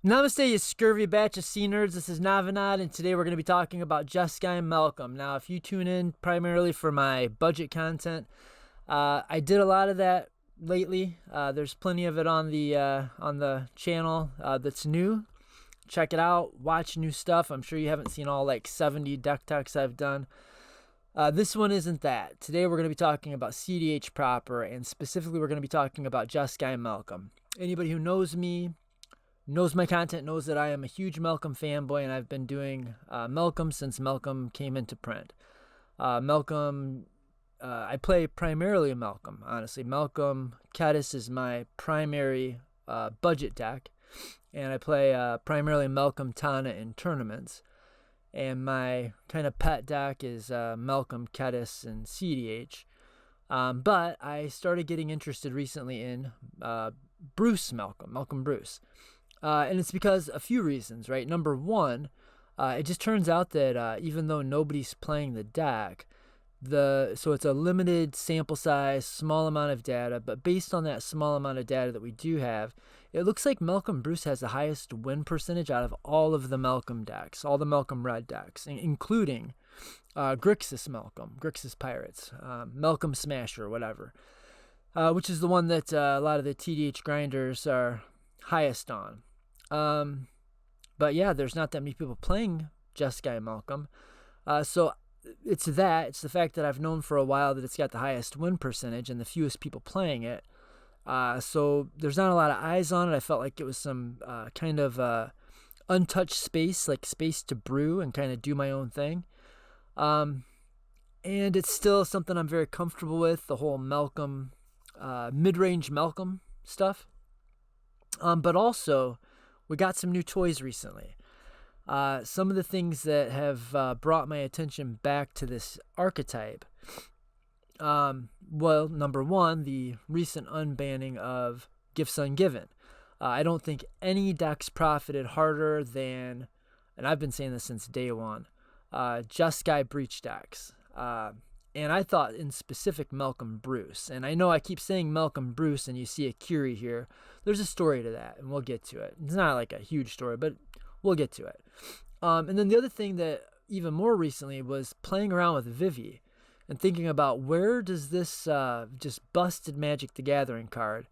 Namaste, you scurvy batch of sea nerds. This is Navinad, and today we're going to be talking about Jeskai Malcolm. Now, if you tune in primarily for my budget content, I did a lot of that lately. There's plenty of it on the channel that's new. Check it out. Watch new stuff. I'm sure you haven't seen all like 70 deck techs I've done. This one isn't that. Today we're going to be talking about cEdh proper, and specifically we're going to be talking about Jeskai Malcolm. Anybody who knows me, knows my content, knows that I am a huge Malcolm fanboy, and I've been doing Malcolm since Malcolm came into print. Malcolm, I play primarily Malcolm, honestly. Malcolm cEdh is my primary budget deck, and I play primarily Malcolm Tana in tournaments. And my kind of pet deck is Malcolm cEdh and cEdh. But I started getting interested recently in Malcolm Bruce. And it's because a few reasons, right? Number one, it just turns out that even though nobody's playing the deck, so it's a limited sample size, small amount of data, but based on that small amount of data that we do have, it looks like Malcolm Bruce has the highest win percentage out of all of the Malcolm decks, all the Malcolm Red decks, including Grixis Malcolm, Grixis Pirates, Malcolm Smasher, whatever, which is the one that a lot of the TDH grinders are highest on. But yeah, there's not that many people playing Jeskai Malcolm. So it's the fact that I've known for a while that it's got the highest win percentage and the fewest people playing it. So there's not a lot of eyes on it. I felt like it was some kind of untouched space, like space to brew and kind of do my own thing. And it's still something I'm very comfortable with, the whole Malcolm, mid-range Malcolm stuff. But also, we got some new toys recently. Some of the things that have brought my attention back to this archetype. Well, number one, the recent unbanning of Gifts Ungiven. I don't think any decks profited harder than, and I've been saying this since day one, Jeskai Breach decks. And I thought in specific Malcolm Bruce. And I know I keep saying Malcolm Bruce and you see a Curie here. There's a story to that, and we'll get to it. It's not like a huge story, but we'll get to it. And then the other thing that even more recently was playing around with Vivi and thinking about where does this just busted Magic the Gathering card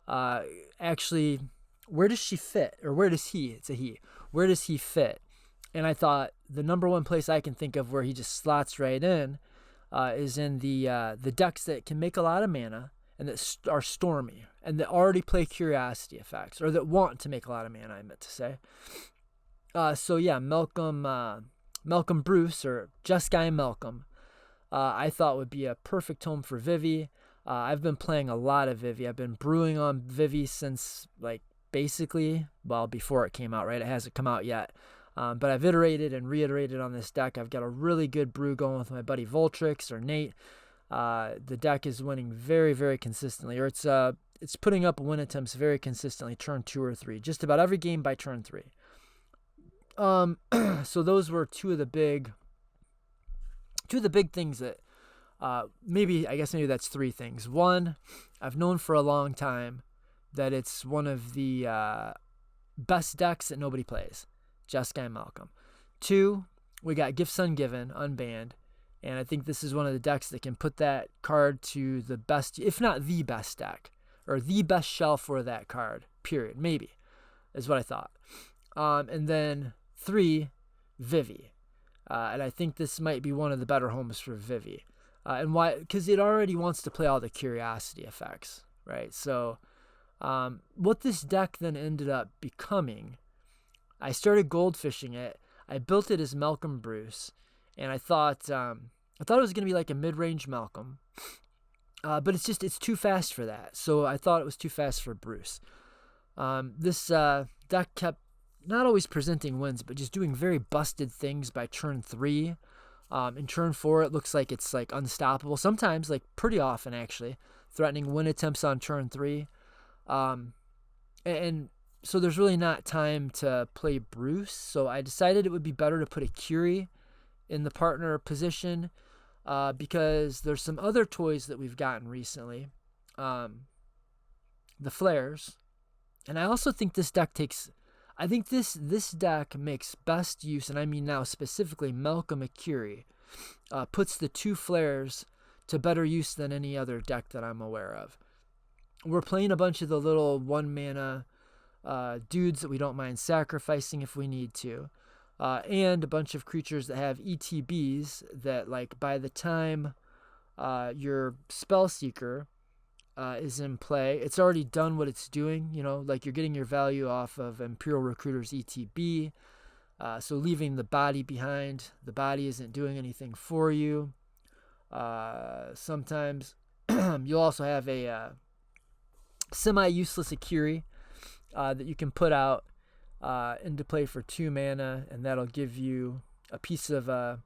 actually, where does she fit? Or where does he, it's a he, where does he fit? And I thought the number one place I can think of where he just slots right in is in the decks that can make a lot of mana and that are stormy and that already play curiosity effects, or that want to make a lot of mana, I meant to say. So yeah, Malcolm Bruce, or Jeskai Malcolm, I thought would be a perfect home for Vivi. I've been playing a lot of Vivi. I've been brewing on Vivi since basically, before it came out, right? It hasn't come out yet. But I've iterated and reiterated on this deck. I've got a really good brew going with my buddy Voltrix, or Nate. The deck is winning very, very consistently, or it's putting up win attempts very consistently, turn 2 or 3, just about every game by turn 3. So those were two of the big things that maybe that's 3 things. One, I've known for a long time that it's one of the best decks that nobody plays. Jeskai Malcolm. 2, we got Gifts Ungiven, unbanned, and I think this is one of the decks that can put that card to the best, if not the best deck, or the best shelf for that card, period. Maybe, is what I thought. And then 3, Vivi. And I think this might be one of the better homes for Vivi. And why? Because it already wants to play all the curiosity effects, right? So what this deck then ended up becoming, I started goldfishing it. I built it as Malcolm Bruce, and I thought it was going to be like a mid-range Malcolm, but it's too fast for that. So I thought it was too fast for Bruce. This deck kept not always presenting wins, but just doing very busted things by turn 3. In turn 4, it looks like it's unstoppable. Sometimes, pretty often actually, threatening win attempts on turn 3. And so there's really not time to play Bruce. So I decided it would be better to put a Curie in the partner position, because there's some other toys that we've gotten recently. The Flares. And I also think this deck takes I think this deck makes best use, and I mean now specifically Malcolm Akiri, puts the 2 flares to better use than any other deck that I'm aware of. We're playing a bunch of the little 1 mana dudes that we don't mind sacrificing if we need to, and a bunch of creatures that have ETBs that, like, by the time your Spellseeker is in play, it's already done what it's doing. You know, like, you're getting your value off of Imperial Recruiter's ETB, so leaving the body behind. The body isn't doing anything for you. Sometimes you'll also have a semi-useless Akiri that you can put out into play for 2 mana, and that'll give you a piece of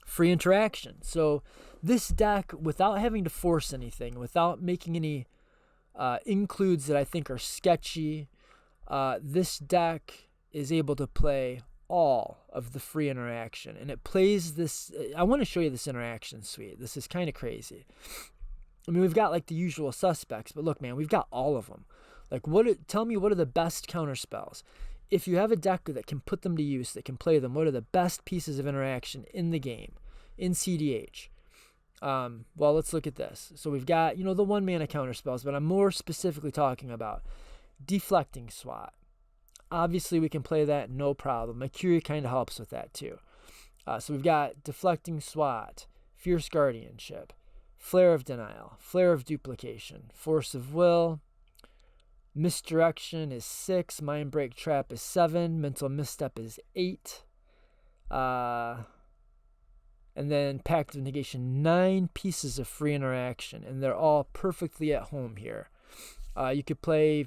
free interaction. So this deck, without having to force anything, without making any includes that I think are sketchy, this deck is able to play all of the free interaction. And it plays this, I want to show you this interaction suite. This is kind of crazy. I mean, we've got like the usual suspects, but look, man, we've got all of them. Like, tell me, what are the best counter spells? If you have a deck that can put them to use, that can play them, what are the best pieces of interaction in the game, in cEdh? Well, let's look at this. So we've got, the 1 mana counter spells, but I'm more specifically talking about Deflecting Swat. Obviously, we can play that, no problem. Akiri kind of helps with that too. So we've got Deflecting Swat, Fierce Guardianship, Flare of Denial, Flare of Duplication, Force of Will, Misdirection is 6, Mind Break Trap is 7, Mental Misstep is 8, and then Pact of Negation, 9 pieces of free interaction, and they're all perfectly at home here. You could play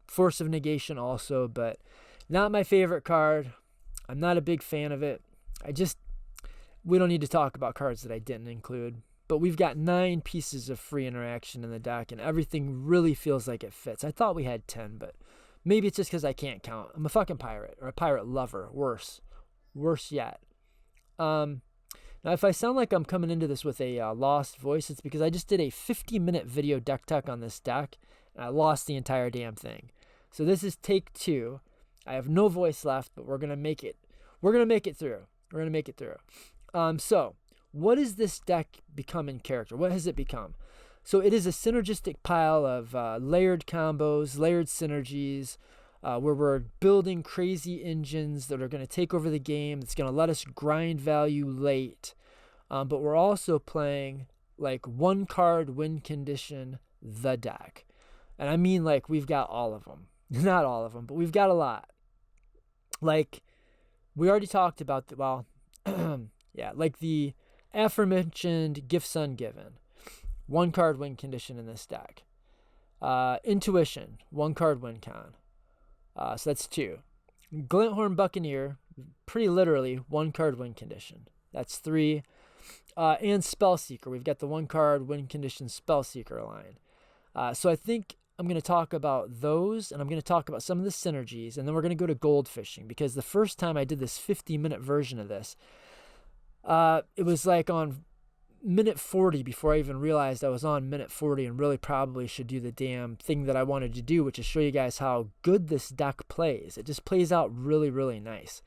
Force of Negation also, but not my favorite card. I'm not a big fan of it. We don't need to talk about cards that I didn't include. But we've got 9 pieces of free interaction in the deck, and everything really feels like it fits. I thought we had 10, but maybe it's just because I can't count. I'm a fucking pirate, or a pirate lover. Worse yet. Now, if I sound like I'm coming into this with a lost voice, it's because I just did a 50-minute video deck tech on this deck, and I lost the entire damn thing. So this is take 2. I have no voice left, but we're gonna make it. We're gonna make it through. So what does this deck become in character? What has it become? So it is a synergistic pile of layered combos, layered synergies, where we're building crazy engines that are going to take over the game. That's going to let us grind value late. But we're also playing like 1 card win condition the deck. And I mean, like, we've got all of them. Not all of them, but we've got a lot. Like, we already talked about like the aforementioned Gifts Ungiven, 1 card win condition in this deck. Intuition, 1 card win con. So that's 2. Glinthorn Buccaneer, pretty literally 1 card win condition. That's 3. And Spellseeker, we've got the 1 card win condition Spellseeker line. So I think I'm going to talk about those, and I'm going to talk about some of the synergies, and then we're going to go to Goldfishing, because the first time I did this 50-minute version of this, it was like on minute 40 before I even realized I was on minute 40 and really probably should do the damn thing that I wanted to do, which is show you guys how good this deck plays. It just plays out really, really nice.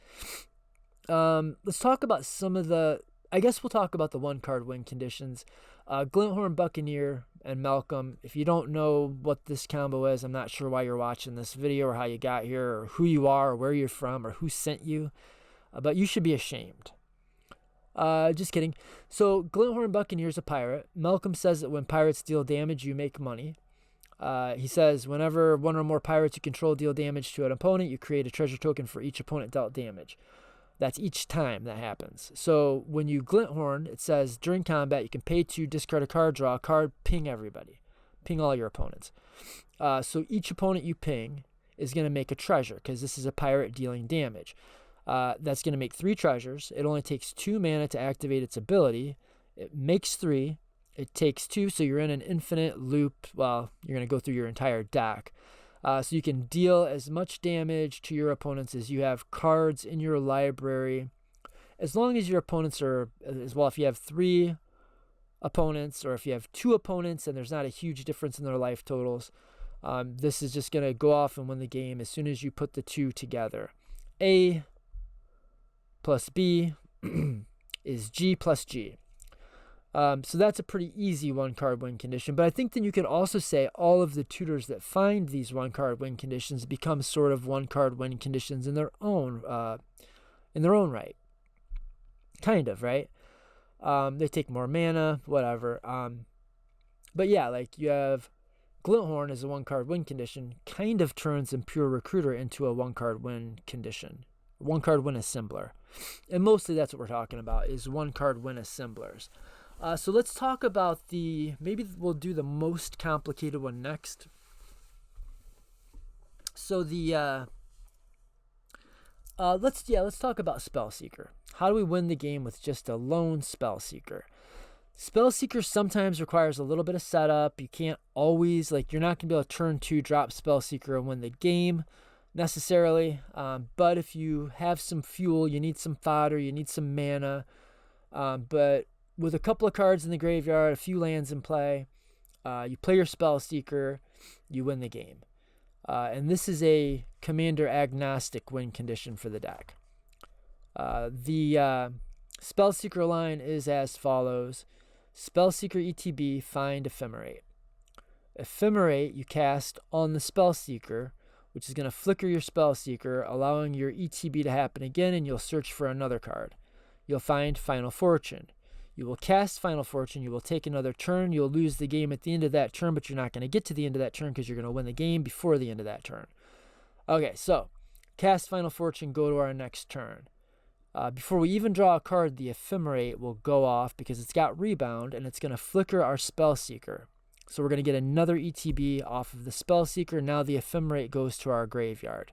Let's talk about some of the, I guess we'll talk about the 1 card win conditions. Glinthorn Buccaneer and Malcolm, if you don't know what this combo is, I'm not sure why you're watching this video or how you got here or who you are or where you're from or who sent you, but you should be ashamed. Just kidding. So Glinthorn Buccaneer is a pirate. Malcolm says that when pirates deal damage, you make money. He says whenever 1 or more pirates you control deal damage to an opponent, you create a treasure token for each opponent dealt damage. That's each time that happens. So when you Glinthorn, it says during combat you can pay 2, discard a card, draw a card, ping everybody. Ping all your opponents. So each opponent you ping is going to make a treasure, because this is a pirate dealing damage. That's going to make 3 treasures. It only takes 2 mana to activate its ability. It makes 3. It takes 2, so you're in an infinite loop. Well, you're going to go through your entire deck. So you can deal as much damage to your opponents as you have cards in your library. As long as your opponents are, as well, if you have 3 opponents or if you have 2 opponents and there's not a huge difference in their life totals, This is just going to go off and win the game as soon as you put the two together. A plus B is G plus G. So that's a pretty easy one-card win condition. But I think then you could also say all of the tutors that find these one-card win conditions become sort of one-card win conditions in their own right. Kind of, right? They take more mana, whatever. But yeah, like you have Glinthorn as a one-card win condition, kind of turns Impure Recruiter into a one-card win condition. One-card win assembler. And mostly that's what we're talking about, is one-card win assemblers. So let's talk about maybe we'll do the most complicated one next. So let's talk about Spellseeker. How do we win the game with just a lone Spellseeker? Spellseeker sometimes requires a little bit of setup. You can't always, you're not going to be able to turn 2, drop Spellseeker and win the game necessarily. But if you have some fuel, you need some fodder, you need some mana. But with a couple of cards in the graveyard, a few lands in play, you play your Spellseeker, you win the game. And this is a commander agnostic win condition for the deck. The Spellseeker line is as follows. Spellseeker ETB, find Ephemerate. Ephemerate you cast on the Spellseeker, which is going to flicker your Spellseeker, allowing your ETB to happen again, and you'll search for another card. You'll find Final Fortune. You will cast Final Fortune. You will take another turn. You'll lose the game at the end of that turn, but you're not going to get to the end of that turn because you're going to win the game before the end of that turn. Okay, so cast Final Fortune, go to our next turn. Before we even draw a card, the Ephemerate will go off because it's got Rebound, and it's going to flicker our Spellseeker. So we're going to get another ETB off of the Spellseeker. Now the Ephemerate goes to our graveyard.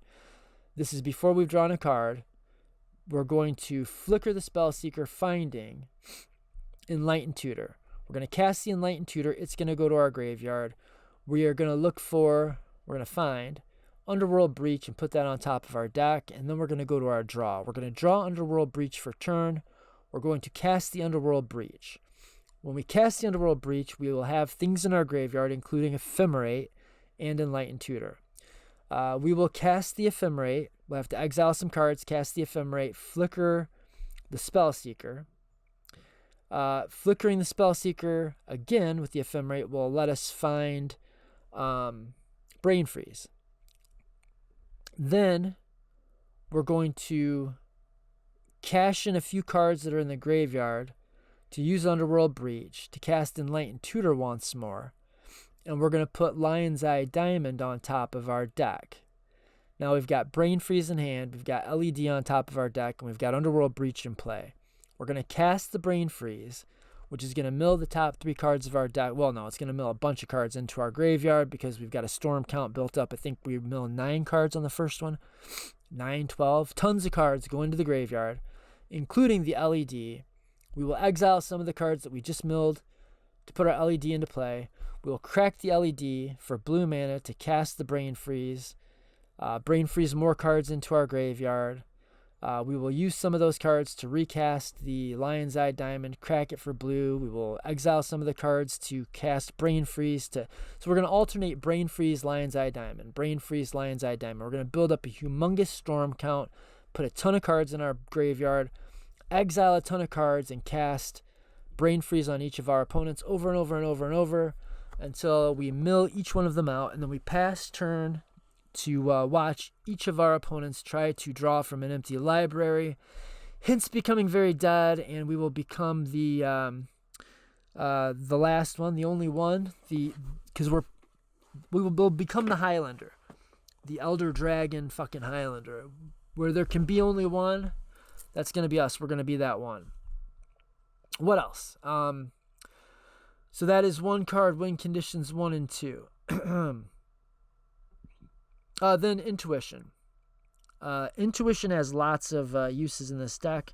This is before we've drawn a card. We're going to flicker the Spellseeker, finding Enlightened Tutor. We're going to cast the Enlightened Tutor. It's going to go to our graveyard. We're going to find Underworld Breach and put that on top of our deck, and then we're going to go to our draw. We're going to draw Underworld Breach for turn. We're going to cast the Underworld Breach. When we cast the Underworld Breach, we will have things in our graveyard, including Ephemerate and Enlightened Tutor. We will cast the Ephemerate. We'll have to exile some cards, cast the Ephemerate, flicker the Spellseeker. Flickering the Spellseeker again with the Ephemerate will let us find Brain Freeze. Then we're going to cash in a few cards that are in the graveyard to use Underworld Breach to cast Enlightened Tutor once more. And we're going to put Lion's Eye Diamond on top of our deck. Now we've got Brain Freeze in hand, we've got LED on top of our deck, and we've got Underworld Breach in play. We're going to cast the Brain Freeze, which is going to mill the top 3 cards of our deck. Well, no, it's going to mill a bunch of cards into our graveyard because we've got a storm count built up. I think we mill 9 cards on the first one. 9, 12. Tons of cards go into the graveyard, including the LED. We will exile some of the cards that we just milled to put our LED into play. We will crack the LED for blue mana to cast the Brain Freeze. Brain Freeze more cards into our graveyard. We will use some of those cards to recast the Lion's Eye Diamond, crack it for blue. We will exile some of the cards to cast Brain Freeze. So we're going to alternate Brain Freeze, Lion's Eye Diamond, Brain Freeze, Lion's Eye Diamond. We're going to build up a humongous storm count, put a ton of cards in our graveyard, exile a ton of cards, and cast Brain Freeze on each of our opponents over and over and over and over until we mill each one of them out, and then we pass turn to watch each of our opponents try to draw from an empty library, hence becoming very dead, and we will become the last one, the only one, because we will become the Highlander, the Elder Dragon fucking Highlander, where there can be only one. That's gonna be us. We're gonna be that one. What else? So that is one card win conditions 1 and 2. Then Intuition. Intuition has lots of uses in this deck.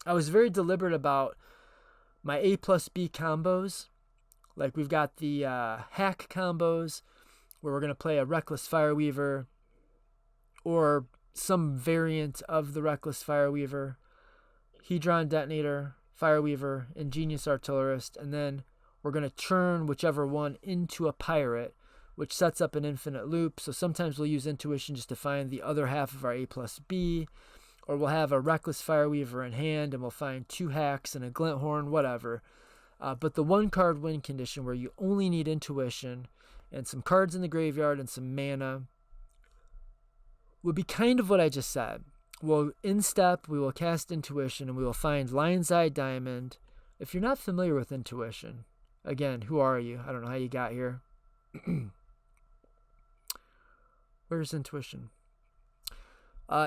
I was very deliberate about my A plus B combos. Like we've got the hack combos where we're going to play a Reckless Fireweaver or some variant of the Reckless Fireweaver, Hedron Detonator, Fireweaver, Ingenious Artillerist, and then we're going to turn whichever one into a pirate which sets up an infinite loop. So sometimes we'll use intuition just to find the other half of our A plus B, or we'll have a reckless fireweaver in hand and we'll find 2 hacks and a Glinthorn, whatever. But the 1 card win condition where you only need intuition and some cards in the graveyard and some mana would be kind of what I just said. Well, in step, we will cast intuition and we will find Lion's Eye Diamond. If you're not familiar with intuition, again, who are you? I don't know how you got here. Where's intuition?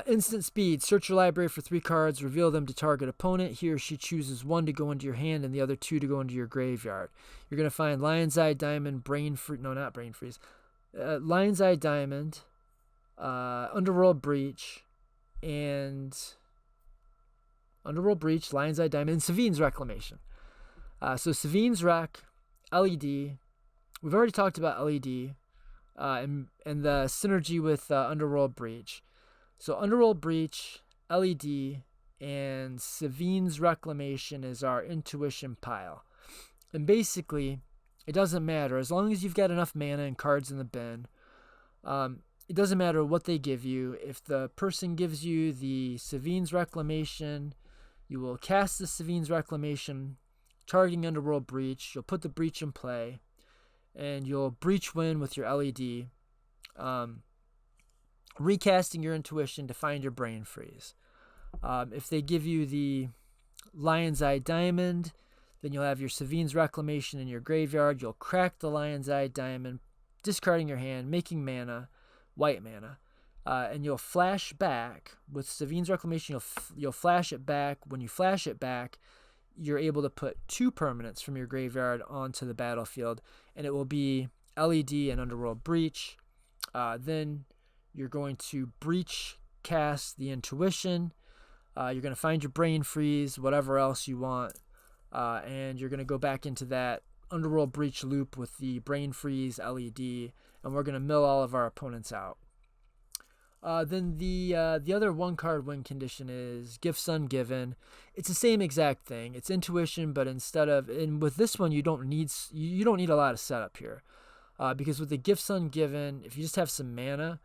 Instant speed. Search your library for 3 cards, reveal them to target opponent. He or she chooses 1 to go into your hand and the other 2 to go into your graveyard. You're going to find Lion's Eye Diamond, Lion's Eye Diamond, Underworld Breach, and Lion's Eye Diamond, and Savine's Reclamation. So Savine's Rec, LED. We've already talked about LED and the synergy with Underworld Breach. So Underworld Breach, LED, and Savine's Reclamation is our intuition pile. And basically, it doesn't matter. As long as you've got enough mana and cards in the bin, it doesn't matter what they give you. If the person gives you the Savine's Reclamation, you will cast the Savine's Reclamation, targeting Underworld Breach. You'll put the Breach in play, and you'll Breach win with your LED, recasting your intuition to find your Brain Freeze. If they give you the Lion's Eye Diamond, then you'll have your Savine's Reclamation in your graveyard. You'll crack the Lion's Eye Diamond, discarding your hand, making mana, white mana, and you'll flash back with Savine's Reclamation. You'll flash it back. When you flash it back, you're able to put 2 permanents from your graveyard onto the battlefield, and it will be LED and Underworld Breach. Then you're going to Breach cast the intuition. You're going to find your Brain Freeze, whatever else you want, and you're going to go back into that Underworld Breach loop with the Brain Freeze LED, and we're going to mill all of our opponents out. Then the other 1 card win condition is Gifts Ungiven. It's the same exact thing. It's intuition, but with this one you don't need a lot of setup here, because with the Gifts Ungiven, if you just have some mana,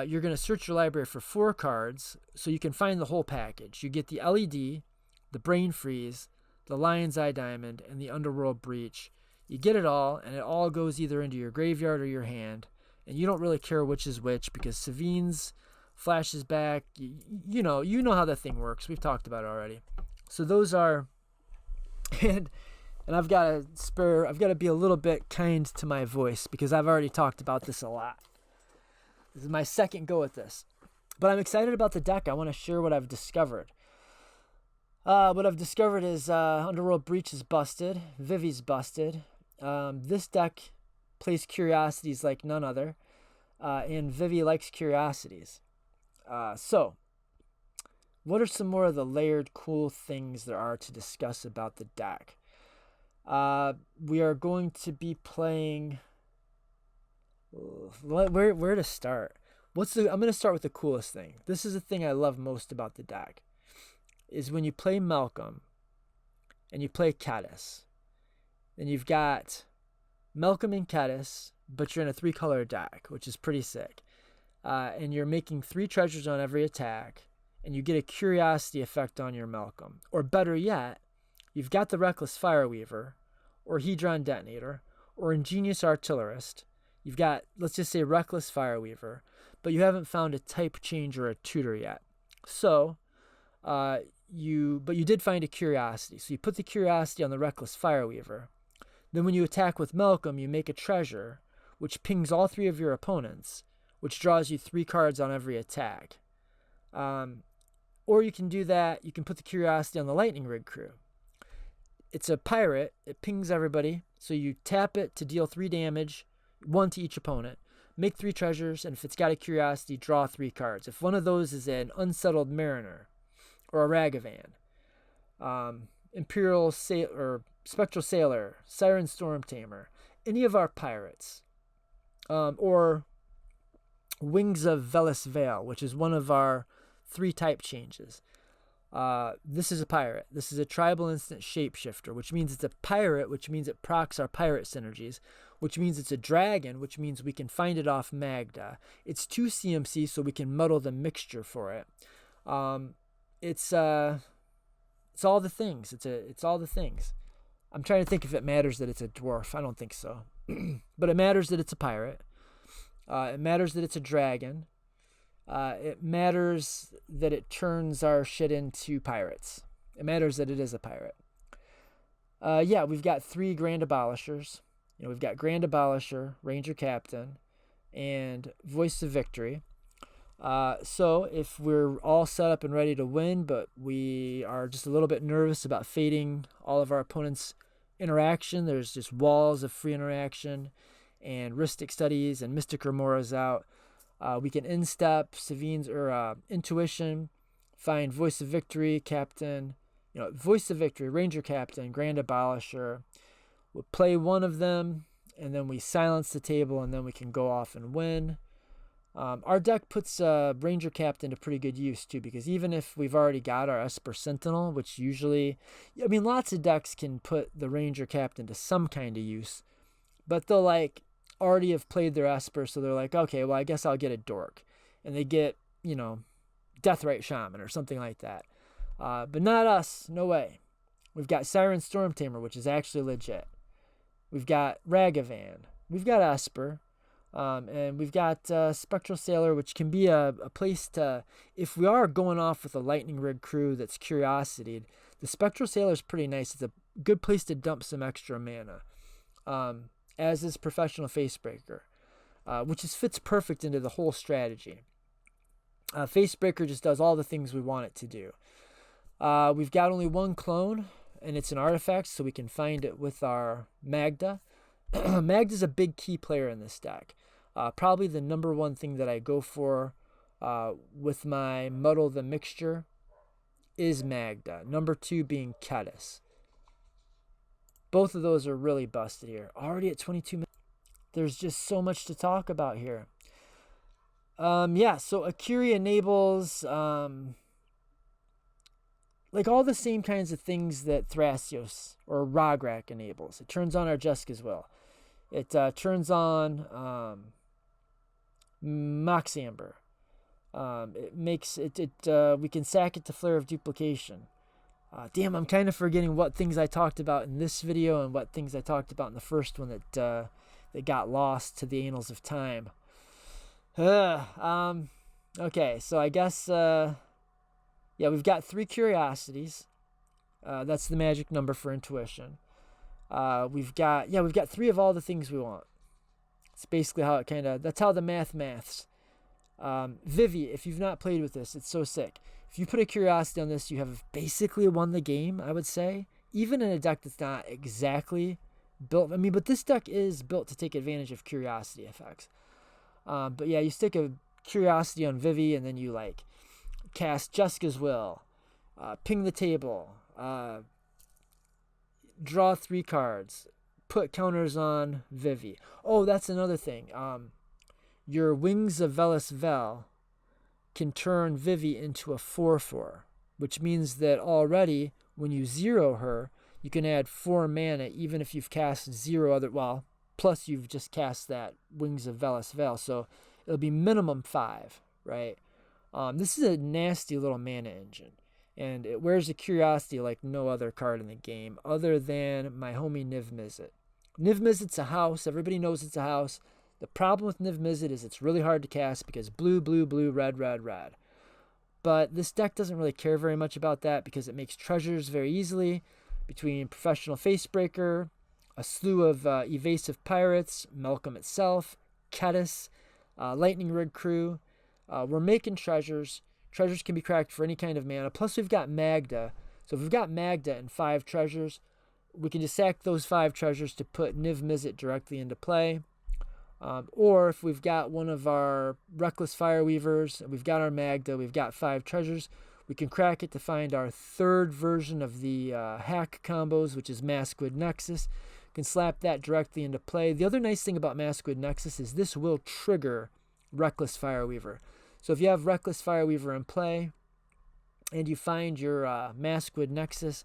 you're going to search your library for 4 cards so you can find the whole package. You get the LED, the Brain Freeze, the Lion's Eye Diamond, and the Underworld Breach. You get it all, and it all goes either into your graveyard or your hand, and you don't really care which is which because Savine's flashes back. You know how that thing works. We've talked about it already. So those are, and I've got to be a little bit kind to my voice because I've already talked about this a lot. This is my second go at this, but I'm excited about the deck. I want to share what I've discovered. What I've discovered is Underworld Breach is busted. Vivi's busted. This deck plays Curiosities like none other, and Vivi likes Curiosities. So, what are some more of the layered cool things there are to discuss about the deck? We are going to be playing... Where to start? I'm going to start with the coolest thing. This is the thing I love most about the deck, is when you play Malcolm and you play cEdh, then you've got Malcolm and cEdh, but you're in a 3-color deck, which is pretty sick. And you're making 3 treasures on every attack, and you get a Curiosity effect on your Malcolm. Or better yet, you've got the Reckless Fireweaver, or Hedron Detonator, or Ingenious Artillerist. You've got, let's just say, Reckless Fireweaver, but you haven't found a type change or a tutor yet. So, you did find a Curiosity. So you put the Curiosity on the Reckless Fireweaver. Then when you attack with Malcolm, you make a treasure, which pings all 3 of your opponents, which draws you 3 cards on every attack. Or you can do that, you can put the Curiosity on the Lightning Rig Crew. It's a pirate, it pings everybody, so you tap it to deal 3 damage, 1 to each opponent. Make 3 treasures, and if it's got a Curiosity, draw 3 cards. If one of those is an Unsettled Mariner, or a Ragavan, Imperial or Spectral Sailor, Siren Storm Tamer, any of our pirates, or Wings of Velis Vale, which is one of our 3 type changes. This is a pirate. This is a tribal instant shapeshifter, which means it's a pirate, which means it procs our pirate synergies, which means it's a dragon, which means we can find it off Magda. It's 2 CMC, so we can muddle the mixture for it. It's all the things. It's all the things. I'm trying to think if it matters that it's a dwarf. I don't think so. But it matters that it's a pirate. It matters that it's a dragon. It matters that it turns our shit into pirates. It matters that it is a pirate. Yeah, we've got 3 Grand Abolishers. We've got Grand Abolisher, Ranger Captain, and Voice of Victory. So if we're all set up and ready to win, but we are just a little bit nervous about fading all of our opponents' interaction, there's just walls of free interaction, and Rhystic Studies and Mystic Remora's out. We can instep Savine's or Intuition, find Voice of Victory, Captain, Voice of Victory, Ranger Captain, Grand Abolisher. We'll play one of them, and then we silence the table, and then we can go off and win. Our deck puts Ranger Captain to pretty good use, too, because even if we've already got our Esper Sentinel, which usually, lots of decks can put the Ranger Captain to some kind of use, but they'll, already have played their Esper, so they're like, okay, well, I guess I'll get a Dork. And they get, Deathrite Shaman or something like that. But not us, no way. We've got Siren Storm Tamer, which is actually legit. We've got Ragavan. We've got Esper. And we've got Spectral Sailor, which can be a place to, if we are going off with a Lightning Rig crew that's Curiosity, the Spectral Sailor is pretty nice. It's a good place to dump some extra mana, as is Professional Facebreaker, which fits perfect into the whole strategy. Facebreaker just does all the things we want it to do. We've got only 1 clone, and it's an artifact, so we can find it with our Magda. Magda's a big key player in this deck. Probably the number 1 thing that I go for with my Muddle the Mixture is Magda. Number 2 being cEdh. Both of those are really busted here. Already at 22 minutes. There's just so much to talk about here. Yeah, so Akiri enables all the same kinds of things that Thrasios or Rograk enables. It turns on our Jeskai Will. It turns on Mox Amber. It makes it. We can sack it to Flare of Duplication. Damn, I'm kind of forgetting what things I talked about in this video and what things I talked about in the first one that got lost to the annals of time. Okay, so I guess yeah, we've got 3 Curiosities. That's the magic number for Intuition. We've got 3 of all the things we want. It's basically how it that's how the maths. Vivi, if you've not played with this, it's so sick. If you put a Curiosity on this, you have basically won the game, I would say. Even in a deck that's not exactly built. But this deck is built to take advantage of Curiosity effects. But yeah, you stick a Curiosity on Vivi, and then you cast Jeskai Will, ping the table, draw 3 cards, put counters on Vivi. Oh, that's another thing. Your Wings of Velis Vel can turn Vivi into a 4/4, which means that already when you 0 her, you can add 4 mana even if you've cast 0 other, plus you've just cast that Wings of Velis Vel, so it'll be minimum 5, right? This is a nasty little mana engine, and it wears a Curiosity like no other card in the game other than my homie Niv Mizzet. Niv Mizzet's a house. Everybody knows it's a house. The problem with Niv Mizzet is it's really hard to cast because blue, blue, blue, red, red, red. But this deck doesn't really care very much about that because it makes treasures very easily between Professional Facebreaker, a slew of evasive pirates, Malcolm itself, cEdh, Lightning Rig crew. We're making treasures. Treasures can be cracked for any kind of mana. Plus we've got Magda. So if we've got Magda and 5 treasures, we can just sack those 5 treasures to put Niv Mizzet directly into play. Or if we've got one of our Reckless Fireweavers, we've got our Magda, we've got 5 treasures, we can crack it to find our 3rd version of the hack combos, which is Maskwood Nexus. We can slap that directly into play. The other nice thing about Maskwood Nexus is this will trigger Reckless Fireweaver. So if you have Reckless Fireweaver in play and you find your Maskwood Nexus,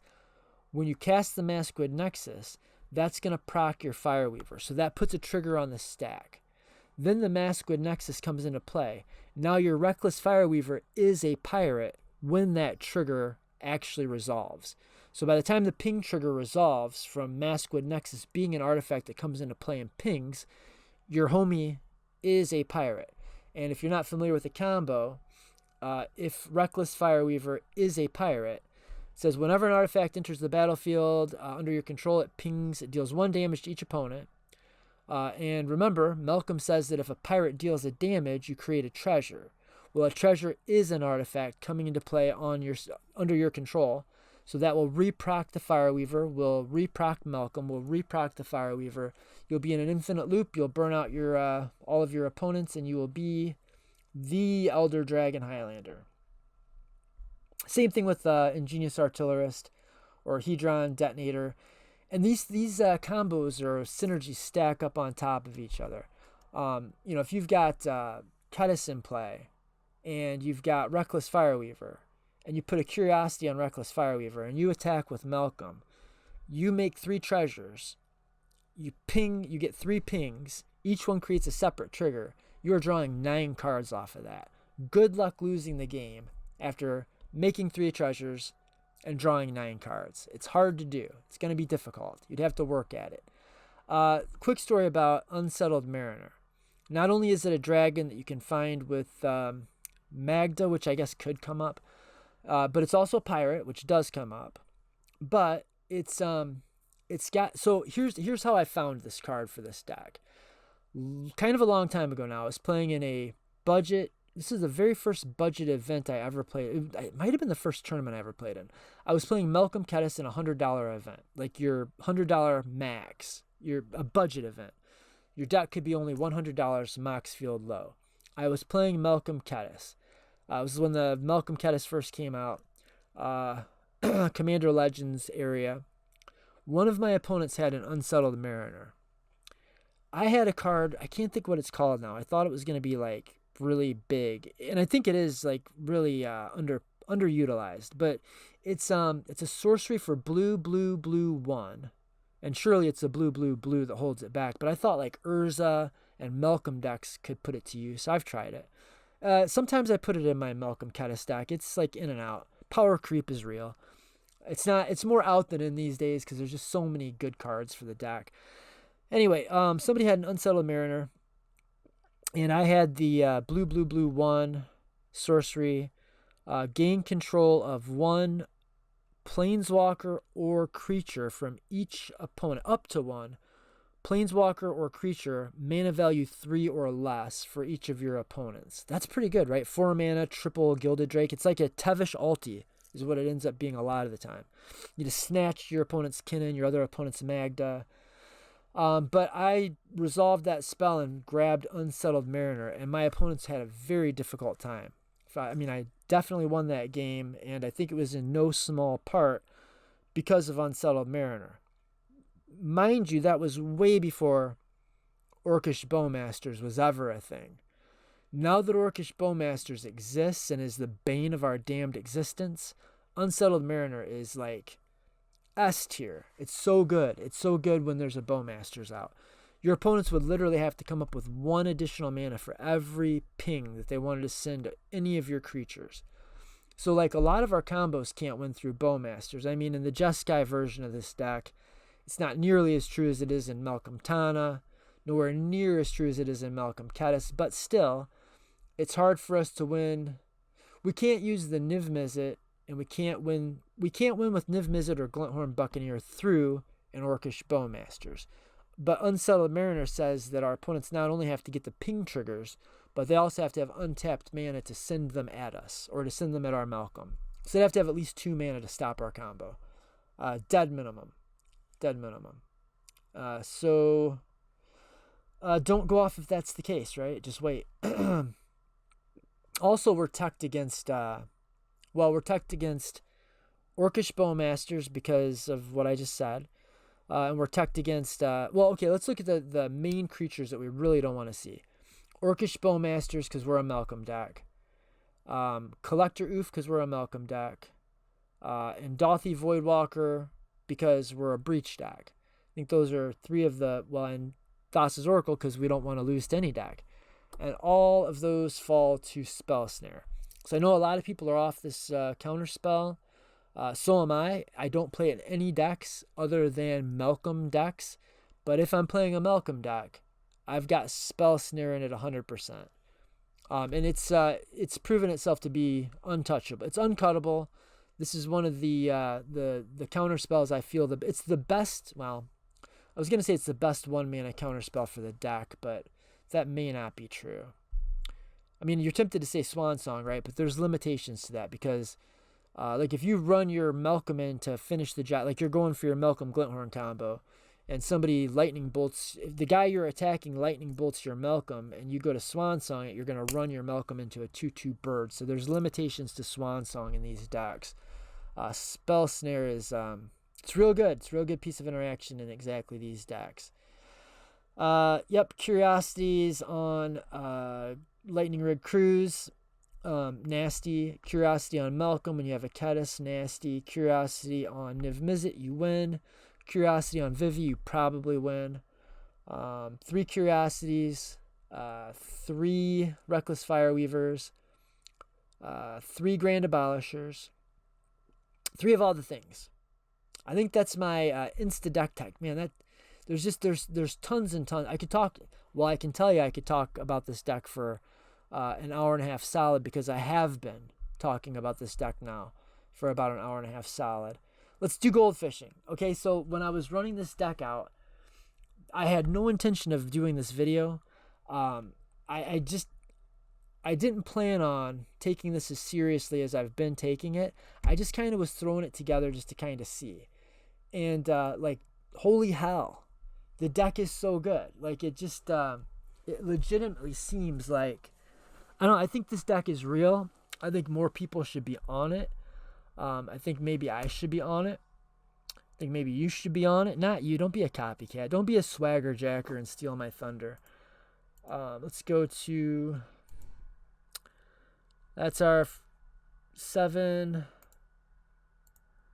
when you cast the Maskwood Nexus, that's going to proc your Fireweaver. So that puts a trigger on the stack. Then the Maskwood Nexus comes into play. Now your Reckless Fireweaver is a pirate when that trigger actually resolves. So by the time the ping trigger resolves from Maskwood Nexus being an artifact that comes into play and pings, your homie is a pirate. And if you're not familiar with the combo, if Reckless Fireweaver is a pirate, it says whenever an artifact enters the battlefield under your control, it pings, it deals 1 damage to each opponent. And remember, Malcolm says that if a pirate deals a damage, you create a treasure. Well, a treasure is an artifact coming into play under your control. So that will reproc the Fireweaver, will reproc Malcolm, will reproc the Fireweaver. You'll be in an infinite loop. You'll burn out your all of your opponents, and you will be the Elder Dragon Highlander. Same thing with Ingenious Artillerist or Hedron Detonator. And these combos or synergies stack up on top of each other. If you've got cEdh in play and you've got Reckless Fireweaver and you put a Curiosity on Reckless Fireweaver and you attack with Malcolm, you make 3 treasures. You get 3 pings. Each one creates a separate trigger. You are drawing 9 cards off of that. Good luck losing the game after making 3 treasures and drawing 9 cards. It's hard to do. It's going to be difficult. You'd have to work at it. Quick story about Unsettled Mariner. Not only is it a dragon that you can find with Magda, which I guess could come up, but it's also a pirate, which does come up. But it's got, so here's how I found this card for this deck. Kind of a long time ago now, I was playing in a budget. This is the very first budget event I ever played. It might have been the first tournament I ever played in. I was playing Malcolm cEdh in a $100 event, like your $100 max, a budget event. Your deck could be only $100 max field low. I was playing Malcolm cEdh. It was when the Malcolm cEdh first came out, Commander Legends area. One of my opponents had an Unsettled Mariner. I had a card, I can't think what it's called now. I thought it was going to be like really big, and I think it is like really underutilized, but it's a sorcery for blue 1, and surely it's a blue that holds it back, but I thought like Urza and Malcolm decks could put it to use. I've tried it. Sometimes I put it in my Malcolm cEdh stack. It's like in and out. Power creep is real. It's more out than in these days because there's just so many good cards for the deck. Anyway, somebody had an Unsettled Mariner, and I had the blue 1 sorcery, gain control of 1 planeswalker or creature from each opponent, up to 1 planeswalker or creature, mana value 3 or less for each of your opponents. That's pretty good, right? 4 mana, triple Gilded Drake. It's like a Tevish ulti is what it ends up being a lot of the time. You just snatch your opponent's Kinnan, your other opponent's Magda. But I resolved that spell and grabbed Unsettled Mariner, and my opponents had a very difficult time. I definitely won that game, and I think it was in no small part because of Unsettled Mariner. Mind you, that was way before Orcish Bowmasters was ever a thing. Now that Orcish Bowmasters exists and is the bane of our damned existence, Unsettled Mariner is like S tier. It's so good. It's so good when there's a Bowmasters out. Your opponents would literally have to come up with 1 additional mana for every ping that they wanted to send to any of your creatures. So like a lot of our combos can't win through Bowmasters. I mean, in the Jeskai version of this deck, it's not nearly as true as it is in Malcolm Tana, nowhere near as true as it is in Malcolm cEdh, but still, it's hard for us to win. We can't use the Niv Mizzet, and we can't win with Niv Mizzet or Glinthorn Buccaneer through an Orcish Bowmasters. But Unsettled Mariner says that our opponents not only have to get the ping triggers, but they also have to have untapped mana to send them at us, or to send them at our Malcolm. So they have to have at least 2 mana to stop our combo. Dead minimum. So don't go off if that's the case, right? Just wait. Also, we're tucked against Orcish Bowmasters because of what I just said. And we're tucked against, let's look at the main creatures that we really don't want to see. Orcish Bowmasters because we're a Malcolm deck. Collector Oof because we're a Malcolm deck. And Dothy Voidwalker because we're a Breach deck. think those are 3 of the, well, and Thassa's Oracle, because we don't want to lose to any deck. And all of those fall to Spell Snare. So I know a lot of people are off this counter spell. So am I. I don't play in any decks other than Malcolm decks. But if I'm playing a Malcolm deck, I've got Spell Snare in it 100%. And it's proven itself to be untouchable. It's uncuttable. This is one of the counter spells I feel it's the best. Well, I was gonna say it's the best 1-mana counter spell for the deck, but that may not be true. I mean, you're tempted to say Swan Song, right? But there's limitations to that because, like, if you run your Malcolm in to finish the job, like you're going for your Malcolm Glinthorn combo, and somebody lightning bolts, the guy you're attacking lightning bolts your Malcolm, and you go to Swan Song it, you're going to run your Malcolm into a 2/2 bird. So there's limitations to Swan Song in these decks. Spell Snare is, it's real good. It's a real good piece of interaction in exactly these decks. Yep, Curiosities on Lightning Rig Cruise, nasty. Curiosity on Malcolm when you have a Kedis, nasty. Curiosity on Niv Mizzet, you win. Curiosity on Vivi, you probably win. 3 Curiosities, 3 Reckless Fireweavers, 3 Grand Abolishers, 3 of all the things. I think that's my insta deck tech. Man, that there's tons and tons. I could talk. Well, I can tell you I could talk about this deck for an hour and a half solid because I have been talking about this deck now for about an hour and a half solid. Let's do Goldfishing. Okay, so when I was running this deck out, I had no intention of doing this video. I didn't plan on taking this as seriously as I've been taking it. I just kind of was throwing it together just to kind of see. And like, holy hell, the deck is so good. Like, it just it legitimately seems like, I don't know, I think this deck is real. I think more people should be on it. I think maybe I should be on it. I think maybe you should be on it. Not you. Don't be a copycat. Don't be a swagger jacker and steal my thunder. Let's go to... That's our 7.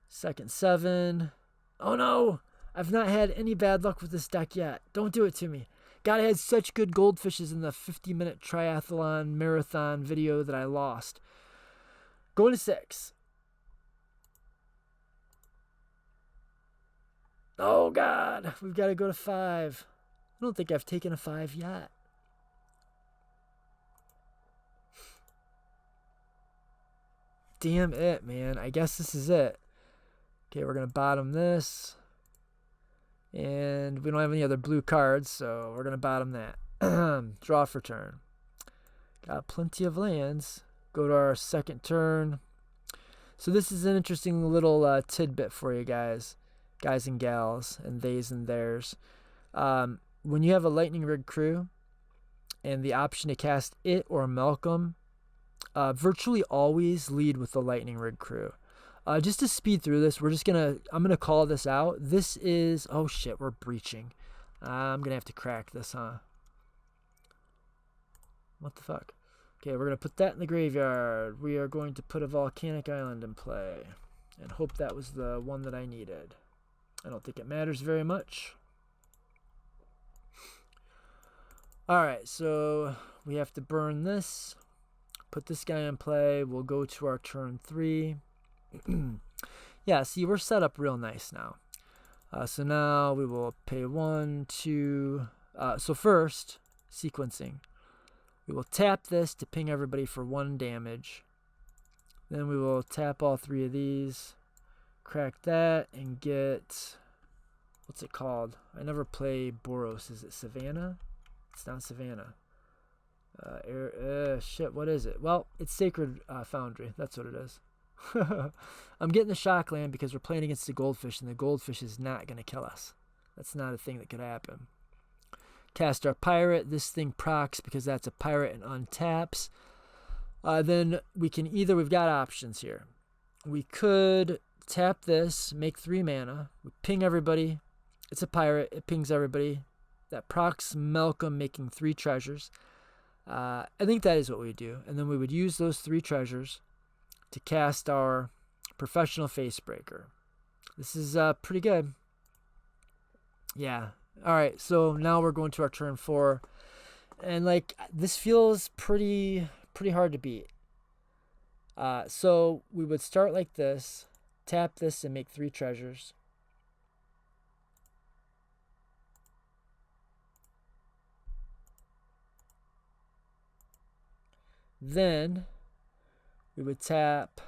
Second 7. Oh no! I've not had any bad luck with this deck yet. Don't do it to me. God, I had such good goldfishes in the 50-minute triathlon marathon video that I lost. Going to 6. Oh God, we've got to go to 5. I don't think I've taken a 5 yet. Damn it, man. I guess this is it. Okay, we're going to bottom this. And we don't have any other blue cards, so we're going to bottom that. Draw for turn. Got plenty of lands. Go to our second turn. So this is an interesting little tidbit for you guys and gals, and theys and theirs. When you have a Lightning Rig crew and the option to cast it or Malcolm, virtually always lead with the Lightning Rig crew. Just to speed through this, I'm gonna call this out. This is, oh shit, we're breaching. I'm gonna have to crack this, huh? What the fuck? Okay, we're gonna put that in the graveyard. We are going to put a Volcanic Island in play and hope that was the one that I needed. I don't think it matters very much. Alright, so we have to burn this. Put this guy in play. We'll go to our turn 3. Yeah, see, we're set up real nice now. So now we will pay 1, 2. So first, sequencing. We will tap this to ping everybody for 1 damage. Then we will tap all 3 of these. Crack that and get... What's it called? I never play Boros. Is it Savannah? It's not Savannah. Shit, what is it? Well, it's Sacred Foundry. That's what it is. I'm getting the shock land because we're playing against the goldfish, and the goldfish is not going to kill us. That's not a thing that could happen. Cast our pirate. This thing procs because that's a pirate and untaps. Then we can either, we've got options here. We could tap this, make 3 mana. We ping everybody. It's a pirate. It pings everybody. That procs Malcolm, making 3 treasures. I think that is what we do. And then we would use those 3 treasures to cast our Professional Facebreaker. This is pretty good. Yeah. All right. So now we're going to our turn 4, and like this feels pretty hard to beat. So we would start like this, tap this, and make 3 treasures. Then we would tap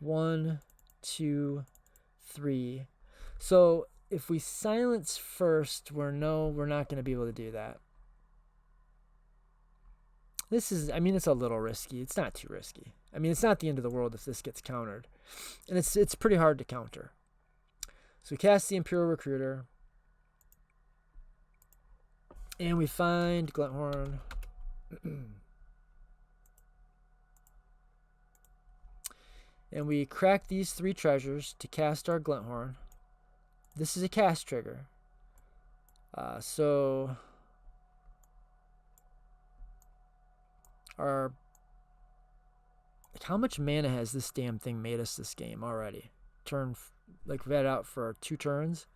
1, 2, 3. So if we silence first, we're not going to be able to do that. This is, I mean, it's a little risky. It's not too risky. I mean, it's not the end of the world if this gets countered. And it's pretty hard to counter. So we cast the Imperial Recruiter. And we find Glinthorn. And we crack these 3 treasures to cast our Glinthorn. This is a cast trigger. So our, like, how much mana has this damn thing made us this game already? Like we've had out for 2 turns.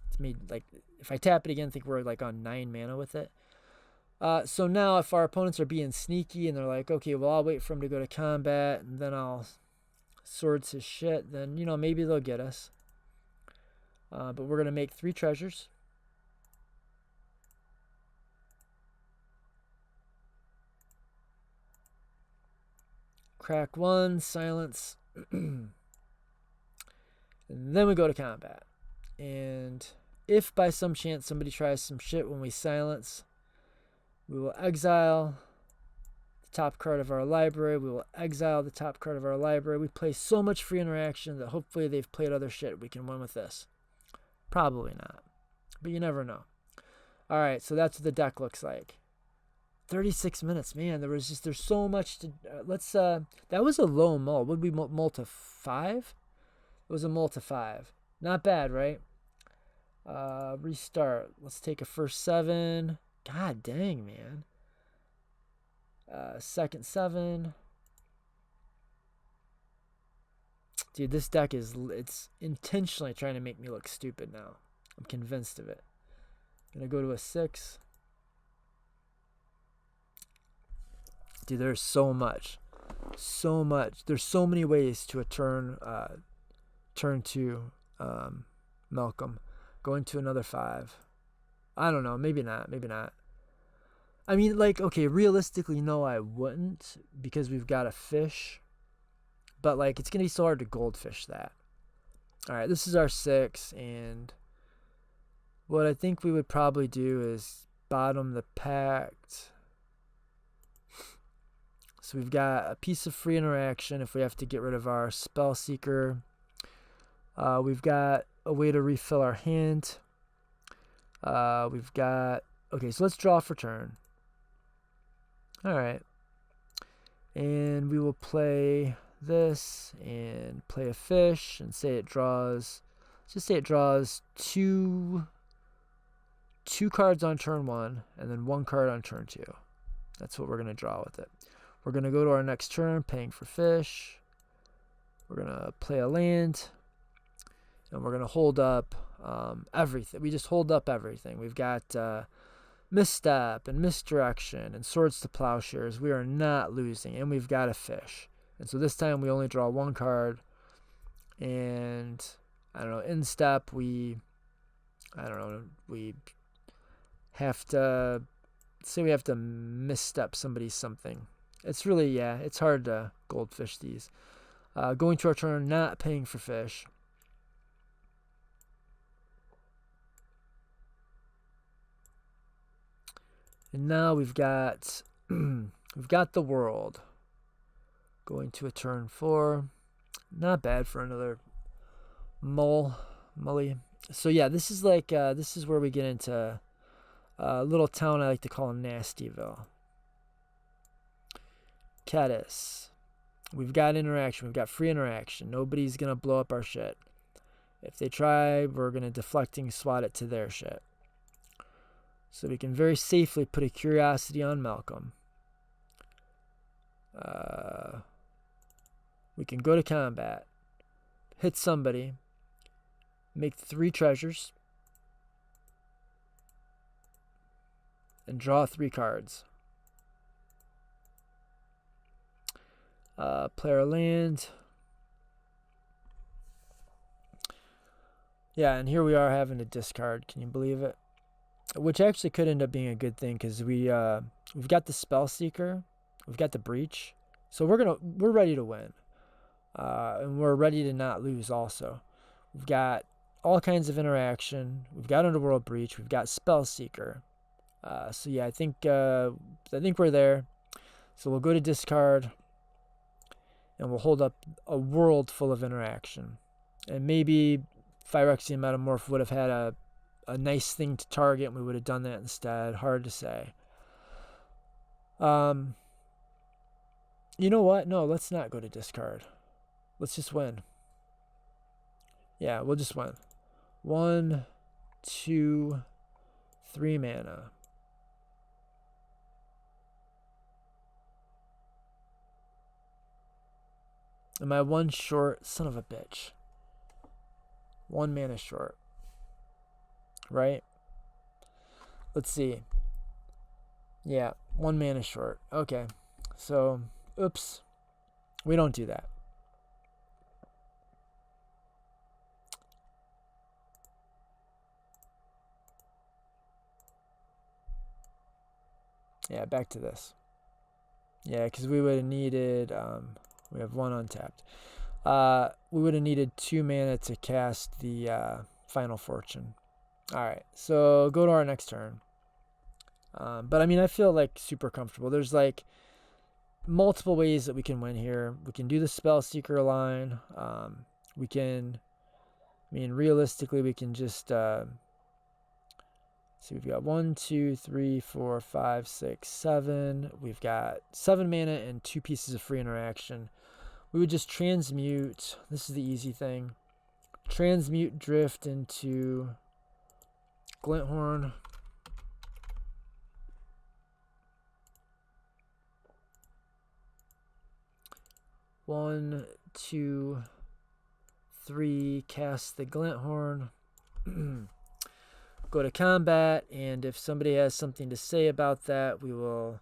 It's made, like, if I tap it again, I think we're like on 9 mana with it. So now if our opponents are being sneaky and they're like, okay, well, I'll wait for him to go to combat and then I'll swords his shit, then, you know, maybe they'll get us. But we're going to make 3 treasures. Crack 1, silence. And then we go to combat. And if by some chance somebody tries some shit when we silence, we will exile the top card of our library. We will exile the top card of our library. We play so much free interaction that hopefully they've played other shit. We can win with this. Probably not, but you never know. All right, so that's what the deck looks like. 36 minutes, man. There's so much to. That was a low mull. Would we mull to 5? It was a mull to 5. Not bad, right? Restart. Let's take a first 7. God dang, man. Second 7. Dude, this deck it's intentionally trying to make me look stupid now. I'm convinced of it. Gonna go to a 6. Dude, there's so much. So much. There's so many ways to a turn 2 Malcolm. Going to another 5. I don't know. Maybe not. I mean, like, okay, realistically, no, I wouldn't, because we've got a fish. But, like, it's going to be so hard to goldfish that. All right, this is our 6, and what I think we would probably do is bottom the pact. So we've got a piece of free interaction if we have to get rid of our Spellseeker. We've got a way to refill our hand. We've got... Okay, so let's draw for turn. All right. And we will play this and play a fish and say it draws... Let's just say it draws two cards on turn 1 and then 1 card on turn 2. That's what we're going to draw with it. We're going to go to our next turn, paying for fish. We're going to play a land. And we're going to hold up everything. We just hold up everything. We've got misstep and misdirection and swords to plowshares. We are not losing. And we've got a fish. And so this time we only draw 1 card. And, I don't know, in step we have to, say we have to misstep somebody's something. It's really, yeah, it's hard to goldfish these. Going to our turn, not paying for fish. And now we've got the world. Going to a turn 4. Not bad for another mully. So yeah, this is like this is where we get into a little town I like to call Nastyville. Caddis. We've got interaction. We've got free interaction. Nobody's gonna blow up our shit. If they try, we're gonna deflecting swat it to their shit. So we can very safely put a curiosity on Malcolm. We can go to combat, hit somebody, make 3 treasures. and draw 3 cards. Player land. Yeah, and here we are having to discard. Can you believe it? Which actually could end up being a good thing because we've got the Spellseeker, we've got the Breach, so we're ready to win, and we're ready to not lose. Also, we've got all kinds of interaction. We've got Underworld Breach. We've got Spellseeker. So yeah, I think we're there. So we'll go to discard, and we'll hold up a world full of interaction, and maybe Phyrexian Metamorph would have had a nice thing to target, and we would have done that instead. Hard to say. You know what? No, let's not go to discard. Let's just win. Yeah, we'll just win. 1, 2, 3 mana. Am I 1 short? Son of a bitch. 1 mana short. Right? Let's see. Yeah, 1 mana short. Okay. So, oops. We don't do that. Yeah, back to this. Yeah, because we would have needed... we have 1 untapped. We would have needed 2 mana to cast the Final Fortune. Alright, so go to our next turn. But I mean, I feel like super comfortable. There's like multiple ways that we can win here. We can do the Spellseeker line. We can, I mean, realistically, we can just see. We've got 1, 2, 3, 4, 5, 6, 7. We've got 7 mana and 2 pieces of free interaction. We would just transmute. This is the easy thing. Transmute Drift into Glinthorn. One, 2, 3, cast the Glinthorn. Go to combat, and if somebody has something to say about that, we will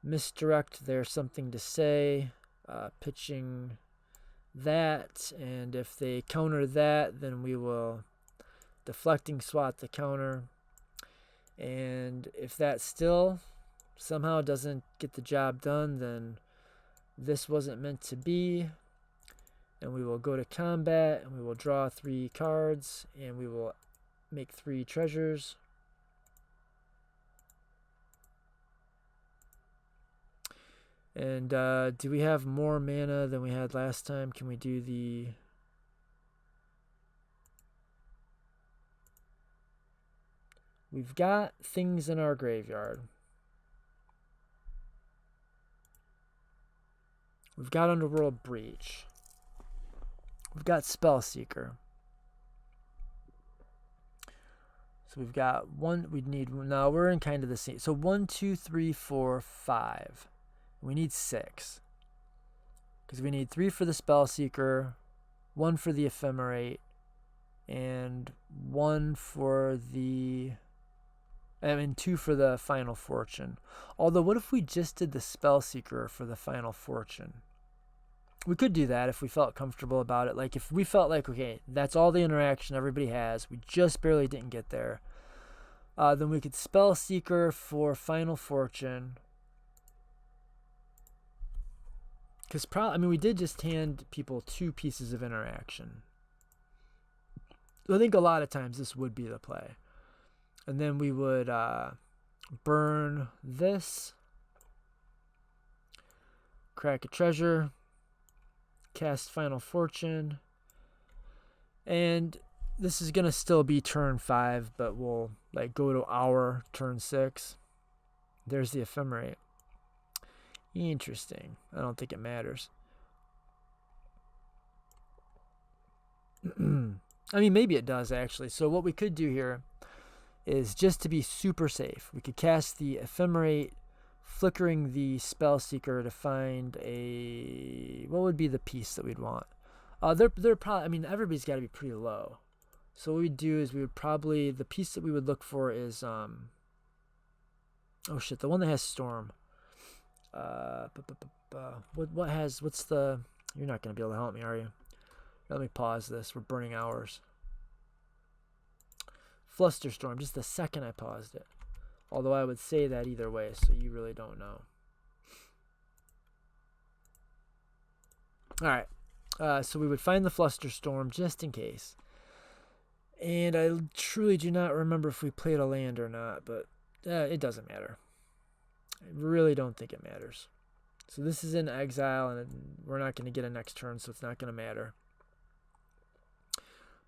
misdirect their something to say, pitching that, and if they counter that, then we will deflecting swat the counter, and if that still somehow doesn't get the job done, then this wasn't meant to be, and we will go to combat, and we will draw 3 cards, and we will make 3 treasures. And do we have more mana than we had last time? Can we do the... We've got things in our graveyard. We've got Underworld Breach. We've got Spellseeker. So we've got 1, we'd need, now we're in kind of the same. So 1, 2, 3, 4, 5. We need 6. Because we need 3 for the Spellseeker, 1 for the Ephemerate, and 1 for the... 2 for the Final Fortune. Although, what if we just did the Spellseeker for the Final Fortune? We could do that if we felt comfortable about it. Like, if we felt like, okay, that's all the interaction everybody has, we just barely didn't get there, then we could Spellseeker for Final Fortune. Because, we did just hand people 2 pieces of interaction. So I think a lot of times this would be the play. And then we would burn this, crack a treasure, cast Final Fortune, and this is going to still be turn 5, but we'll go to our turn 6. There's the Ephemerate. Interesting. I don't think it matters. Maybe it does, actually. So what we could do here is, just to be super safe, we could cast the Ephemerate, flickering the Spellseeker to find a... What would be the piece that we'd want? They're probably... everybody's got to be pretty low. So what we'd do is we would probably... The piece that we would look for is... Oh shit, the one that has storm. What's the... You're not going to be able to help me, are you? Let me pause this. We're burning hours. Flusterstorm, just the second I paused it. Although I would say that either way, so you really don't know. Alright, so we would find the Flusterstorm just in case. And I truly do not remember if we played a land or not, but it doesn't matter. I really don't think it matters. So this is in exile, and we're not going to get a next turn, so it's not going to matter.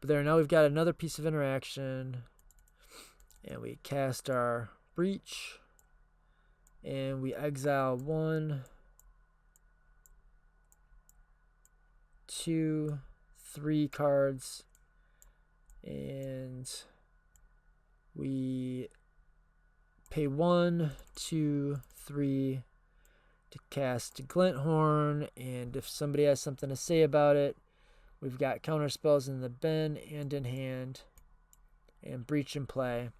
But there, now we've got another piece of interaction. And we cast our Breach. And we exile 1, 2, 3 cards. And we pay 1, 2, 3 to cast Glinthorn, and if somebody has something to say about it, we've got counter spells in the bin and in hand, and Breach in play.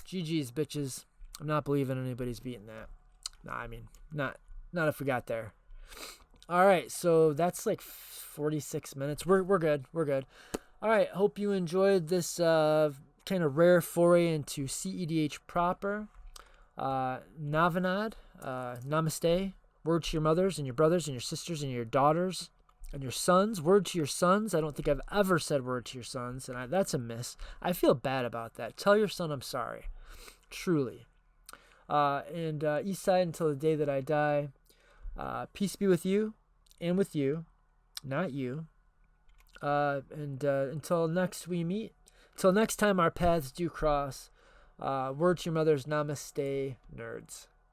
GG's, bitches. I'm not believing anybody's beating that. Nah, I mean, not if we got there. All right, so that's like 46 minutes. We're good. We're good. All right, hope you enjoyed this kind of rare foray into cEdh proper. Navanad, namaste. Word to your mothers and your brothers and your sisters and your daughters and your sons. Word to your sons. I don't think I've ever said word to your sons, and that's a miss. I feel bad about that. Tell your son I'm sorry. Truly. And Eastside until the day that I die. Peace be with you and with you, not you. And until next we meet, till next time our paths do cross, word to your mothers, namaste, nerds.